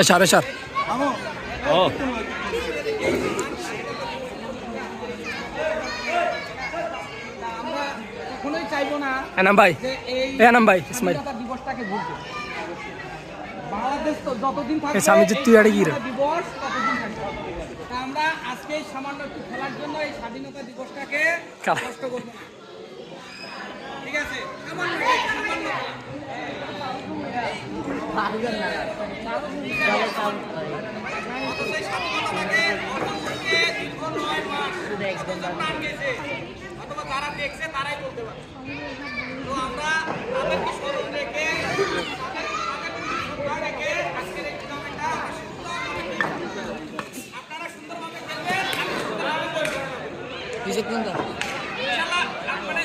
সাড়ে সাত ও কখনোই চাইবো না এনাম ভাই এনাম ভাই ইসমাইল দিবসটাকে ভুলতে। বাংলাদেশ তো যতদিন থাকবে স্বামীজি তুই আড়ে গিয়ে দিবস ততদিন থাকবে। তা আমরা আজকে সামান্য একটু খেলার জন্য এই স্বাধীনতা দিবসটাকে কষ্ট করব না, ঠিক আছে? সামান্য সামান্য অথবা তারা দেখছে তারাই বলতে পারে। তো আমরা তাদেরকে স্মরণ রেখে আজকের এই টুর্নামেন্টটা আপনারা সুন্দরভাবে খেলবেন। ইনশাআল্লাহ মানে